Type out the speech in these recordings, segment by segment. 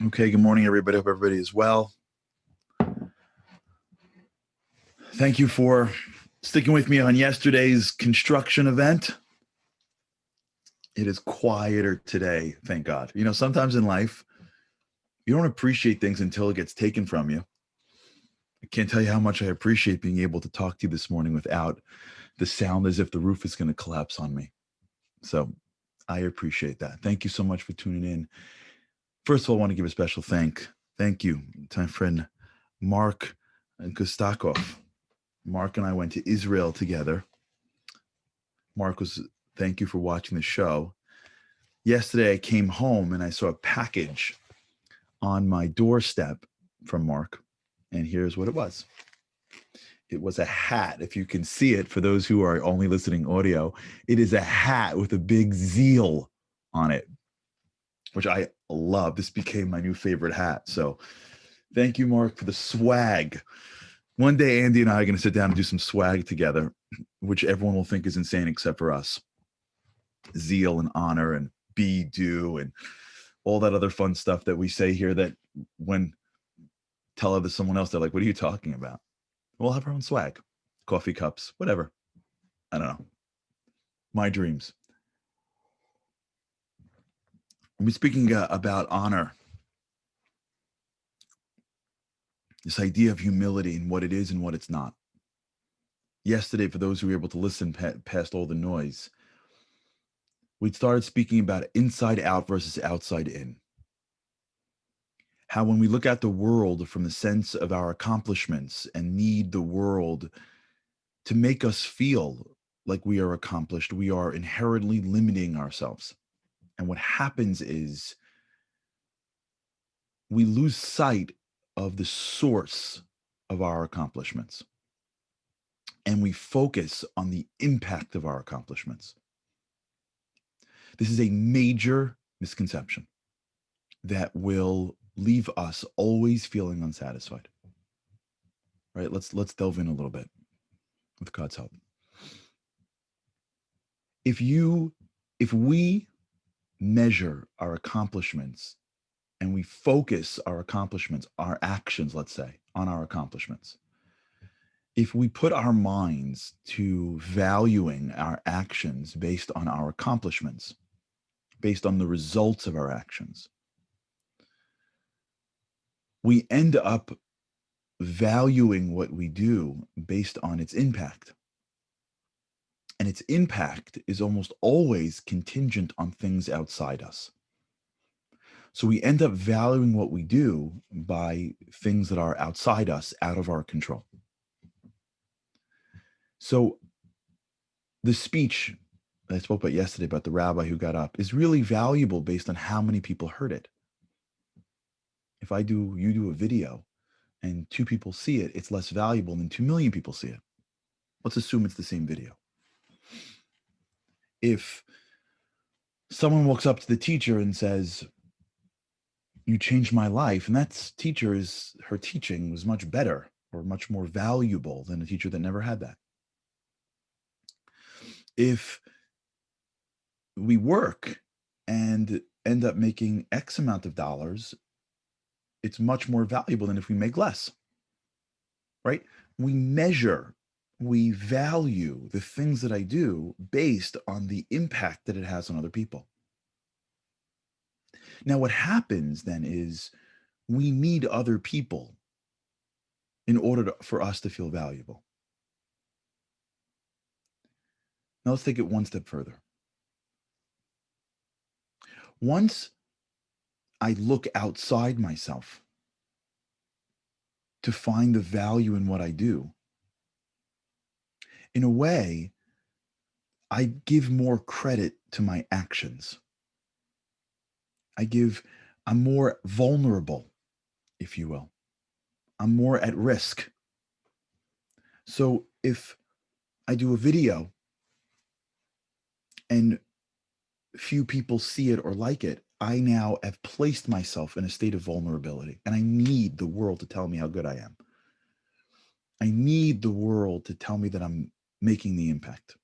Okay, good morning, everybody. Hope everybody is well. Thank you for sticking with me on yesterday's construction event. It is quieter today, thank God. You know, sometimes in life, you don't appreciate things until it gets taken from you. I can't tell you how much I appreciate being able to talk to you this morning without the sound as if the roof is going to collapse on me. So I appreciate that. Thank you so much for tuning in. First of all, I want to give a special thank you to my friend Mark Gustakov. Mark and I went to Israel together. Thank you for watching the show. Yesterday, I came home and I saw a package on my doorstep from Mark, and here's what it was. It was a hat. If you can see it, for those who are only listening audio, it is a hat with a big zeal on it, which I love. This became my new favorite hat. So thank you, Mark, for the swag. One day, Andy and I are going to sit down and do some swag together, which everyone will think is insane except for us. Zeal and honor and be do and all that other fun stuff that we say here that when tell it to someone else, they're like, what are you talking about? We'll have our own swag, coffee cups, whatever. I don't know. My dreams. We're speaking about honor, this idea of humility and what it is and what it's not. Yesterday, for those who were able to listen past all the noise, we started speaking about inside out versus outside in. How when we look at the world from the sense of our accomplishments and need the world to make us feel like we are accomplished, we are inherently limiting ourselves. And what happens is we lose sight of the source of our accomplishments. And we focus on the impact of our accomplishments. This is a major misconception that will leave us always feeling unsatisfied. Right? Let's delve in a little bit with God's help. If we measure our accomplishments and we focus our accomplishments, our actions, let's say, on our accomplishments, if we put our minds to valuing our actions based on our accomplishments, based on the results of our actions, we end up valuing what we do based on its impact. And its impact is almost always contingent on things outside us. So we end up valuing what we do by things that are outside us, out of our control. So the speech that I spoke about yesterday about the rabbi who got up is really valuable based on how many people heard it. If you do a video and 2 people see it, it's less valuable than 2 million people see it. Let's assume it's the same video. If someone walks up to the teacher and says, you changed my life, and her teaching was much better or much more valuable than a teacher that never had that. If we work and end up making X amount of dollars, it's much more valuable than if we make less, right? We value the things that I do based on the impact that it has on other people. Now, what happens then is we need other people in order for us to feel valuable. Now, let's take it one step further. Once I look outside myself to find the value in what I do, in a way, I give more credit to my actions. I'm more vulnerable, if you will. I'm more at risk. So if I do a video and few people see it or like it, I now have placed myself in a state of vulnerability, and I need the world to tell me how good I am. I need the world to tell me that I'm making the impact.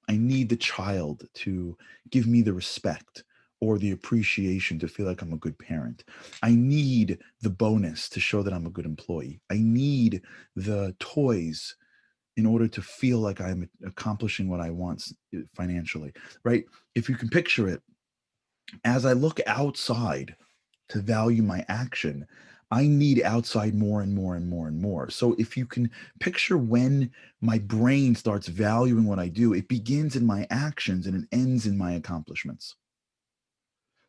I need the child to give me the respect or the appreciation to feel like I'm a good parent. I need the bonus to show that I'm a good employee. I need the toys in order to feel like I'm accomplishing what I want financially, right? If you can picture it, as I look outside to value my action, I need outside more and more and more and more. So if you can picture when my brain starts valuing what I do, it begins in my actions and it ends in my accomplishments.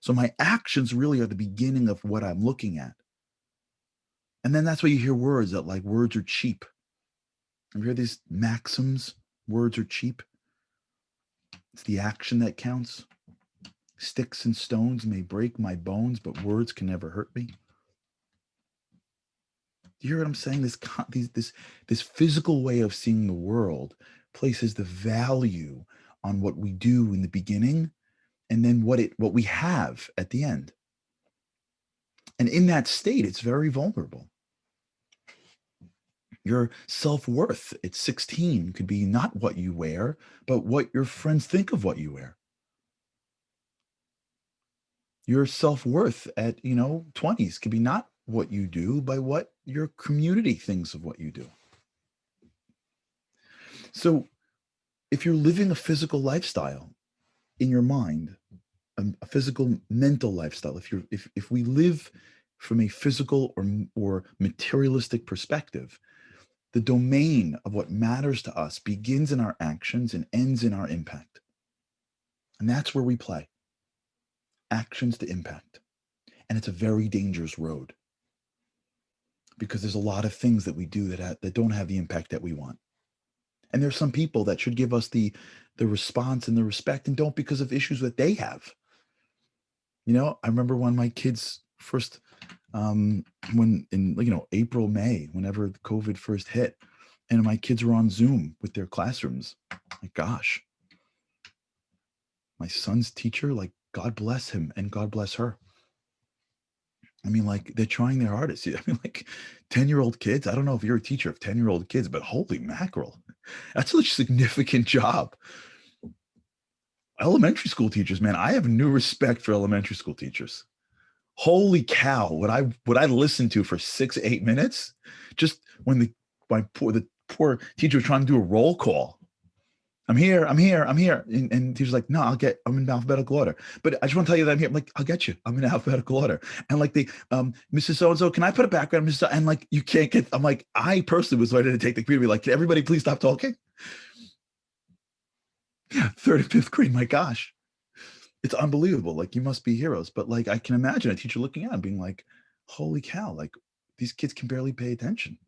So my actions really are the beginning of what I'm looking at. And then that's why you hear words that like words are cheap. You hear these maxims, words are cheap. It's the action that counts. Sticks and stones may break my bones, but words can never hurt me. Do you hear what I'm saying? This physical way of seeing the world places the value on what we do in the beginning and then what we have at the end. And in that state, it's very vulnerable. Your self-worth at 16 could be not what you wear, but what your friends think of what you wear. Your self-worth at 20s could be not what you do, but what your community thinks of what you do. So if you're living a physical lifestyle in your mind, a physical mental lifestyle, if we live from a physical or materialistic perspective, the domain of what matters to us begins in our actions and ends in our impact. And that's where we play. Actions to impact. And it's a very dangerous road because there's a lot of things that we do that don't have the impact that we want. And there's some people that should give us the response and the respect and don't because of issues that they have. I remember when my kids first, when in April, May, whenever COVID first hit, and my kids were on Zoom with their classrooms. My gosh, my son's teacher, like God bless him and God bless her. I mean, like they're trying their hardest. I mean, like 10-year-old kids. I don't know if you're a teacher of 10-year-old kids, but holy mackerel, that's a significant job. Elementary school teachers, man, I have new respect for elementary school teachers. Holy cow, what I listened to for 6-8 minutes, just when the poor teacher was trying to do a roll call. I'm here. And he was like, no, I'm in alphabetical order. But I just want to tell you that I'm here. I'm like, I'll get you. I'm in alphabetical order. And like Mrs. So-and-so, can I put a background? Mrs. And like, you can't get, I'm like, I personally was ready to take the computer, be like, can everybody please stop talking? Yeah, third and fifth grade, my gosh. It's unbelievable. Like, you must be heroes. But like, I can imagine a teacher looking at him being like, holy cow, like these kids can barely pay attention.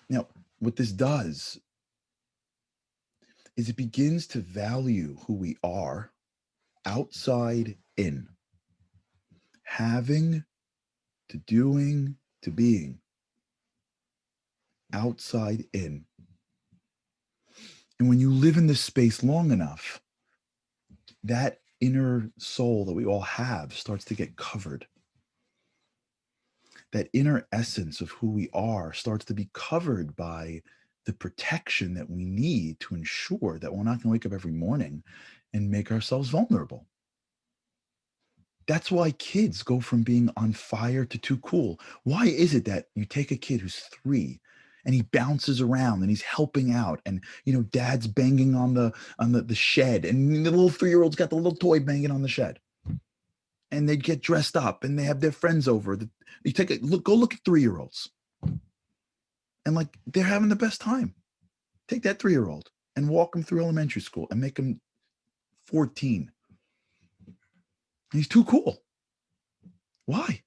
Now, what this does is it begins to value who we are outside in, having to doing to being, outside in. And when you live in this space long enough, that inner soul that we all have starts to get covered. That inner essence of who we are starts to be covered by the protection that we need to ensure that we're not going to wake up every morning and make ourselves vulnerable. That's why kids go from being on fire to too cool. Why is it that you take a kid who's 3 and he bounces around and he's helping out and dad's banging on the shed and the little 3-year-old's got the little toy banging on the shed. And they get dressed up and they have their friends over. You take a look, go look at 3-year-olds. And like they're having the best time. Take that 3-year-old and walk him through elementary school and make him 14. He's too cool. Why?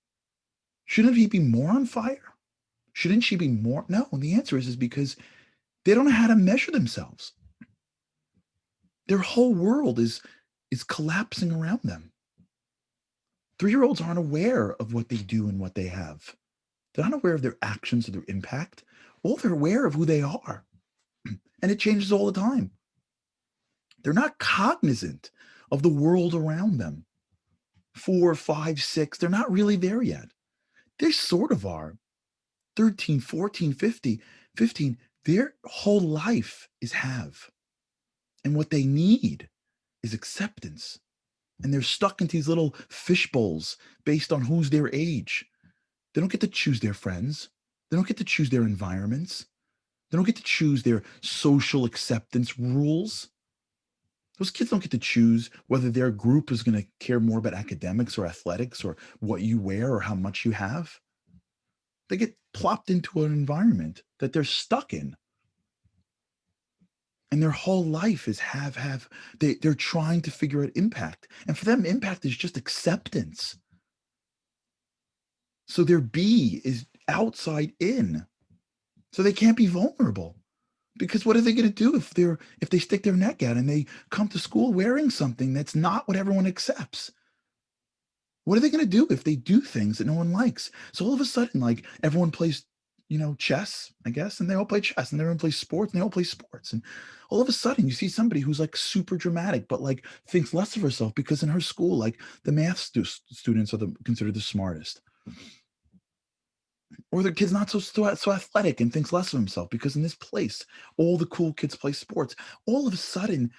Shouldn't he be more on fire? Shouldn't she be more? No. And the answer is because they don't know how to measure themselves. Their whole world is collapsing around them. 3-year-olds aren't aware of what they do and what they have. They're not aware of their actions or their impact. All they're aware of who they are. And it changes all the time. They're not cognizant of the world around them. 4, 5, 6, they're not really there yet. They sort of are. 13, 14, 15, their whole life is have. And what they need is acceptance. And they're stuck into these little fish bowls based on who's their age. They don't get to choose their friends. They don't get to choose their environments. They don't get to choose their social acceptance rules. Those kids don't get to choose whether their group is going to care more about academics or athletics or what you wear or how much you have. They get plopped into an environment that they're stuck in. And their whole life is they're trying to figure out impact. And for them, impact is just acceptance. So their B is outside in. So they can't be vulnerable. Because what are they going to do if they stick their neck out and they come to school wearing something that's not what everyone accepts? What are they going to do if they do things that no one likes? So all of a sudden, like everyone plays, chess, I guess, and they all play chess, and everyone plays sports, and they all play sports. And all of a sudden, you see somebody who's like super dramatic, but like thinks less of herself because in her school, like the math students are considered the smartest. Or the kid's not so athletic and thinks less of himself because in this place, all the cool kids play sports. All of a sudden,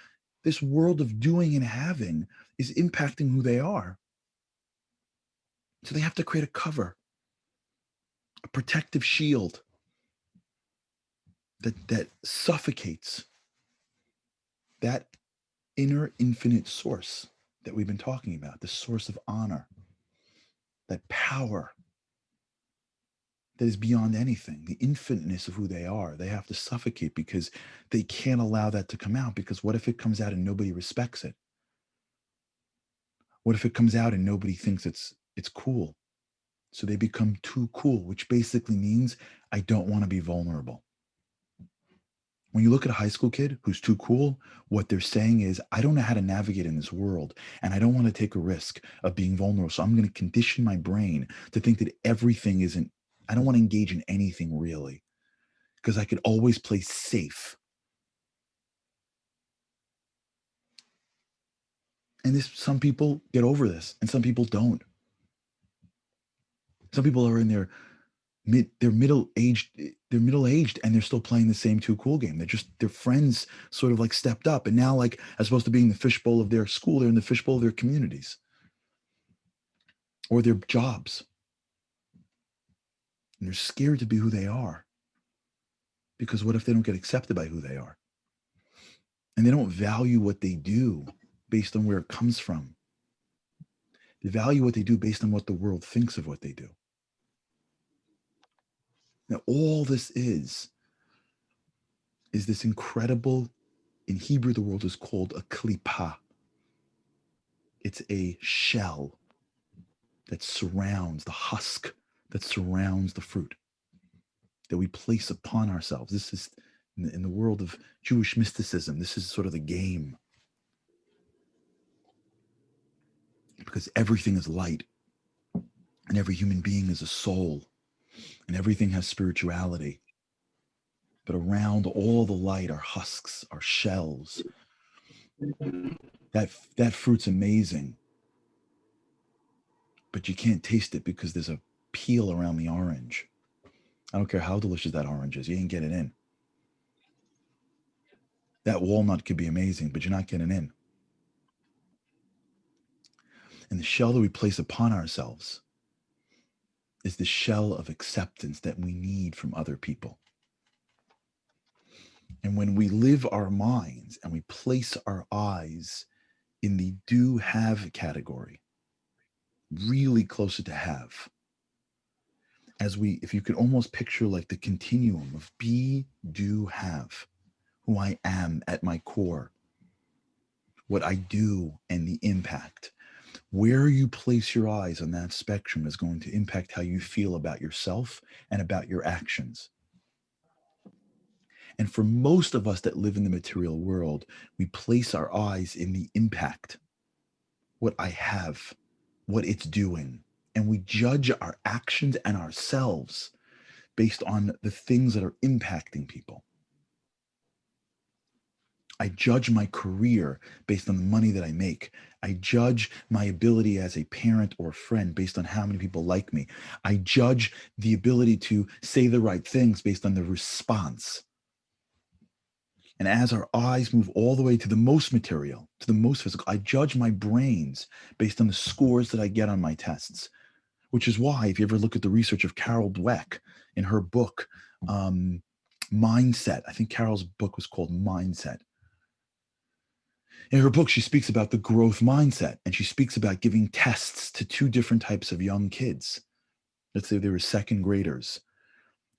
this world of doing and having is impacting who they are. So they have to create a cover, a protective shield that suffocates that inner infinite source that we've been talking about, the source of honor, that power that is beyond anything, the infiniteness of who they are. They have to suffocate because they can't allow that to come out. Because what if it comes out and nobody respects it? What if it comes out and nobody thinks it's cool? So they become too cool, which basically means I don't want to be vulnerable. When you look at a high school kid who's too cool, what they're saying is, I don't know how to navigate in this world, and I don't want to take a risk of being vulnerable. So I'm going to condition my brain to think that everything isn't, I don't want to engage in anything really, because I could always play safe. And some people get over this, and some people don't. Some people are in they're middle aged and they're still playing the same too cool game. Their friends sort of like stepped up, and now, like, as opposed to being the fishbowl of their school, they're in the fishbowl of their communities or their jobs, and they're scared to be who they are, because what if they don't get accepted by who they are? And they don't value what they do based on where it comes from. They value what they do based on what the world thinks of what they do. Now, all this is this incredible, in Hebrew, the world is called a klipa. It's a shell that surrounds the husk, that surrounds the fruit that we place upon ourselves. This is, in the world of Jewish mysticism, this is sort of the game. Because everything is light, and every human being is a soul, and everything has spirituality. But around all the light are husks, are shells. That fruit's amazing, but you can't taste it because there's a peel around the orange. I don't care how delicious that orange is, you ain't getting in. That walnut could be amazing, but you're not getting in. And the shell that we place upon ourselves is the shell of acceptance that we need from other people. And when we live our minds and we place our eyes in the do have category, really closer to have, if you could almost picture like the continuum of be, do, have, who I am at my core, what I do, and the impact. Where you place your eyes on that spectrum is going to impact how you feel about yourself and about your actions. And for most of us that live in the material world, we place our eyes in the impact, what I have, what it's doing. And we judge our actions and ourselves based on the things that are impacting people. I judge my career based on the money that I make. I judge my ability as a parent or friend based on how many people like me. I judge the ability to say the right things based on the response. And as our eyes move all the way to the most material, to the most physical, I judge my brains based on the scores that I get on my tests, which is why, if you ever look at the research of Carol Dweck in her book, Mindset, I think Carol's book was called Mindset. In her book, she speaks about the growth mindset, and she speaks about giving tests to two different types of young kids. Let's say they were second graders.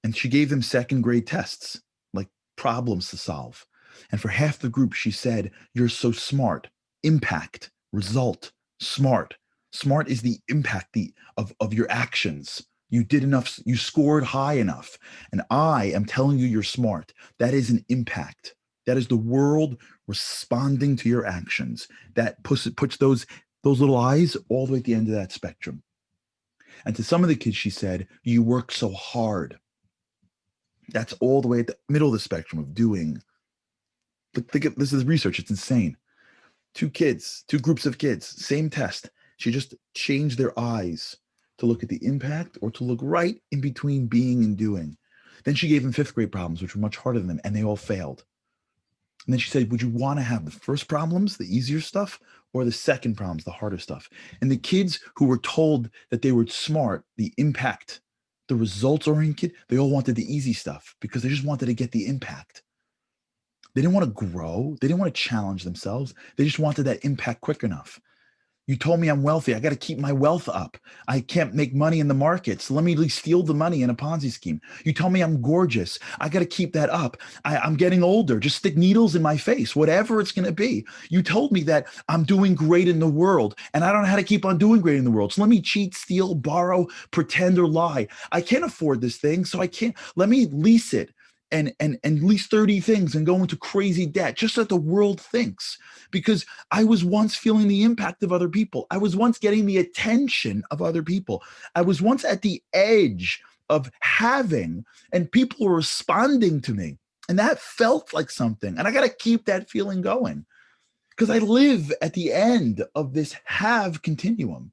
And she gave them second grade tests, like problems to solve. And for half the group, she said, "You're so smart. Impact, result, smart. Smart is the impact of your actions. You did enough, you scored high enough. And I am telling you you're smart. That is an impact. That is the world responding to your actions. That puts those little eyes all the way at the end of that spectrum." And to some of the kids, she said, "You work so hard." That's all the way at the middle of the spectrum of doing. This is research. It's insane. Two groups of kids, same test. She just changed their eyes to look at the impact or to look right in between being and doing. Then she gave them fifth grade problems, which were much harder than them, and they all failed. And then she said, "Would you want to have the first problems, the easier stuff, or the second problems, the harder stuff?" And the kids who were told that they were smart, the impact, the results oriented, they all wanted the easy stuff because they just wanted to get the impact. They didn't want to grow. They didn't want to challenge themselves. They just wanted that impact quick enough. You told me I'm wealthy. I got to keep my wealth up. I can't make money in the market. So let me at least steal the money in a Ponzi scheme. You told me I'm gorgeous. I got to keep that up. I'm getting older. Just stick needles in my face, whatever it's going to be. You told me that I'm doing great in the world and I don't know how to keep on doing great in the world. So let me cheat, steal, borrow, pretend, or lie. I can't afford this thing. So I can't. Let me lease it and lease 30 things and go into crazy debt just so that the world thinks. Because I was once feeling the impact of other people. I was once getting the attention of other people. I was once at the edge of having, and people were responding to me. And that felt like something. And I got to keep that feeling going because I live at the end of this have continuum.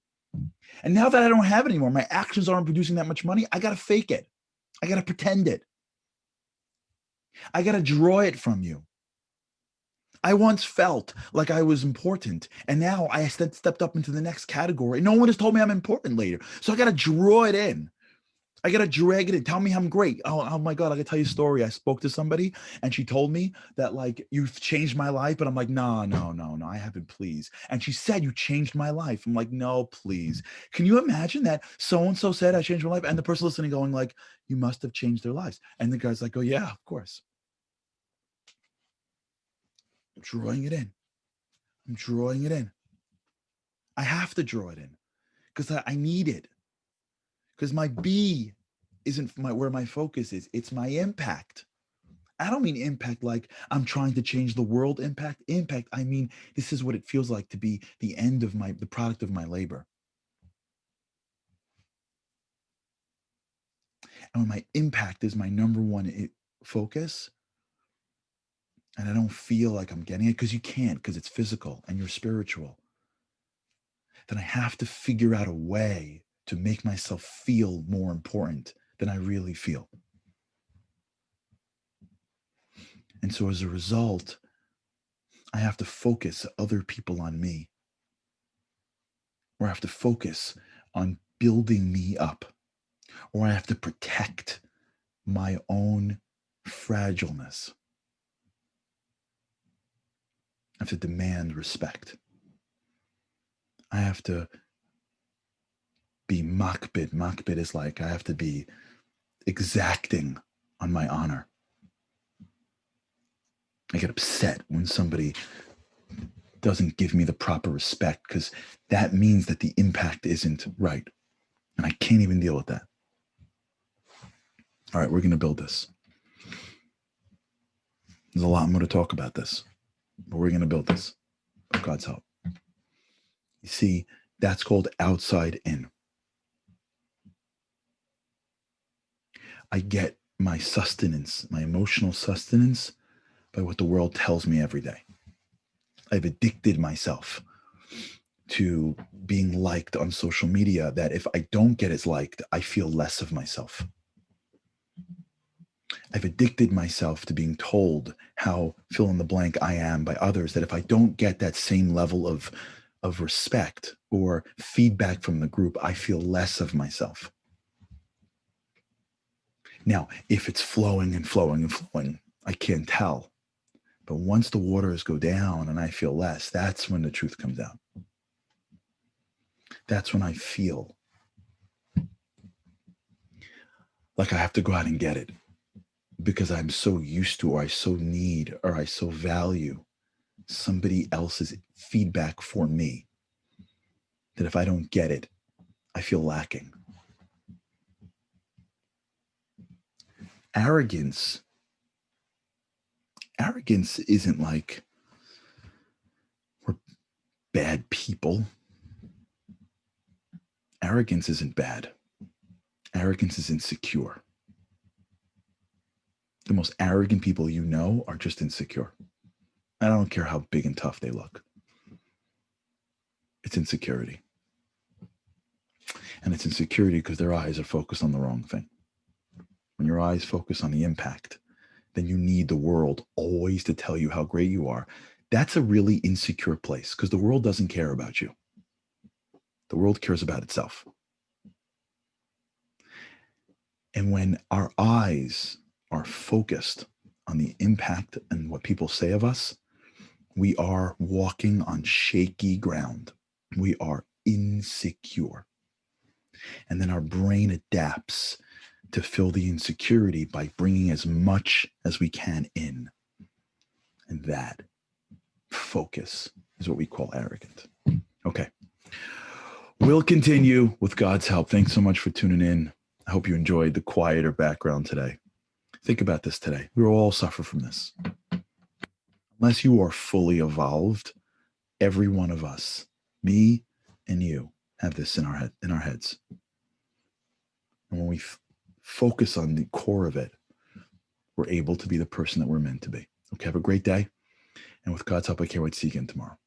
And now that I don't have it anymore, my actions aren't producing that much money. I got to fake it. I got to pretend it. I got to draw it from you. I once felt like I was important, and now I stepped up into the next category. No one has told me I'm important later. So I got to draw it in. I got to drag it in. Tell me I'm great. Oh my God, I got to tell you a story. I spoke to somebody and she told me that, like, you've changed my life. But I'm like, no, I haven't, please. And she said, "You changed my life." I'm like, no, please. Can you imagine that so-and-so said I changed my life? And the person listening going like, "You must have changed their lives." And the guy's like, "Oh yeah, of course." I'm drawing it in. I'm drawing it in. I have to draw it in because I need it. Because my B isn't where my focus is. It's my impact. I don't mean impact like I'm trying to change the world impact. Impact, I mean, this is what it feels like to be the end of the product of my labor. And when my impact is my number one focus, and I don't feel like I'm getting it, because you can't, because it's physical and you're spiritual, then I have to figure out a way to make myself feel more important than I really feel. And so as a result, I have to focus other people on me, or I have to focus on building me up, or I have to protect my own fragileness. I have to demand respect. I have to be makbid. Makbid is like I have to be exacting on my honor. I get upset when somebody doesn't give me the proper respect because that means that the impact isn't right. And I can't even deal with that. All right, we're going to build this. There's a lot more to talk about this, but we're going to build this with God's help. You see, that's called outside in. I get my sustenance, my emotional sustenance, by what the world tells me every day. I've addicted myself to being liked on social media, that if I don't get as liked, I feel less of myself. I've addicted myself to being told how fill in the blank I am by others, that if I don't get that same level of respect or feedback from the group, I feel less of myself. Now, if it's flowing and flowing and flowing, I can't tell. But once the waters go down and I feel less, that's when the truth comes out. That's when I feel like I have to go out and get it because I'm so used to, or I so need, or I so value somebody else's feedback for me that if I don't get it, I feel lacking. Arrogance isn't like we're bad people. Arrogance isn't bad. Arrogance is insecure. The most arrogant people you know are just insecure. I don't care how big and tough they look. It's insecurity. And it's insecurity because their eyes are focused on the wrong thing. When your eyes focus on the impact, then you need the world always to tell you how great you are. That's a really insecure place because the world doesn't care about you. The world cares about itself. And when our eyes are focused on the impact and what people say of us, we are walking on shaky ground. We are insecure. And then our brain adapts to fill the insecurity by bringing as much as we can in. And that focus is what we call arrogant. Okay. We'll continue with God's help. Thanks so much for tuning in. I hope you enjoyed the quieter background today. Think about this today. We all suffer from this. Unless you are fully evolved, every one of us, me and you, have this in our heads. And when we focus on the core of it, we're able to be the person that we're meant to be. Okay, have a great day. And with God's help, I can't wait to see you again tomorrow.